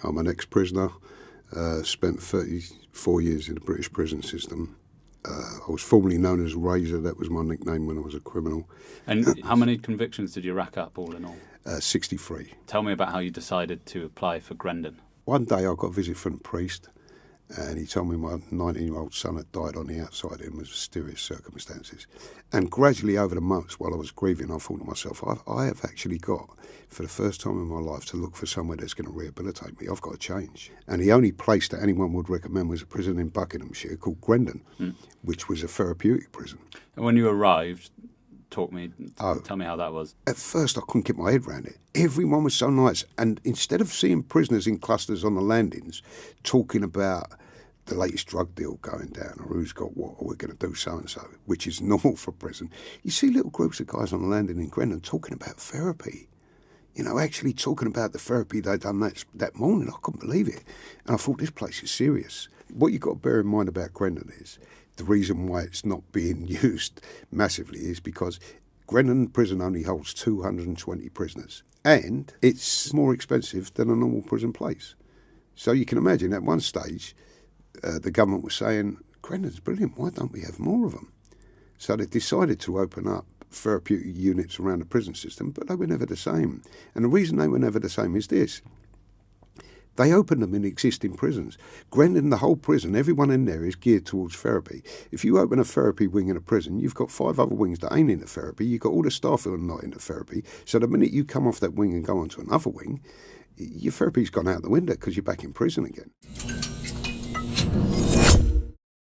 I'm an ex-prisoner, spent 34 years in the British prison system. I was formerly known as Razor. That was my nickname when I was a criminal. And how many convictions did you rack up all in all? 63. Tell me about how you decided to apply for Grendon. One day I got a visit from the priest, and he told me my 19-year-old son had died on the outside in mysterious circumstances. And gradually over the months while I was grieving, I thought to myself, I have actually got, for the first time in my life, to look for somewhere that's going to rehabilitate me. I've got to change. And the only place that anyone would recommend was a prison in Buckinghamshire called Grendon, which was a therapeutic prison. And when you arrived, tell me how that was. At first, I couldn't get my head around it. Everyone was so nice. And instead of seeing prisoners in clusters on the landings talking about the latest drug deal going down or who's got what or we're going to do so-and-so, which is normal for prison, you see little groups of guys on the landing in Grendon talking about therapy. You know, actually talking about the therapy they'd done that morning. I couldn't believe it. And I thought, this place is serious. What you've got to bear in mind about Grendon is the reason why it's not being used massively is because Grendon prison only holds 220 prisoners. And it's more expensive than a normal prison place. So you can imagine at one stage, the government was saying, Grendon's brilliant, why don't we have more of them? So they decided to open up therapeutic units around the prison system, but they were never the same. And the reason they were never the same is this. They opened them in existing prisons. Grendon, the whole prison, everyone in there is geared towards therapy. If you open a therapy wing in a prison, you've got 5 other wings that ain't into therapy. You've got all the staff who are not into therapy. So the minute you come off that wing and go onto another wing, your therapy's gone out the window because you're back in prison again.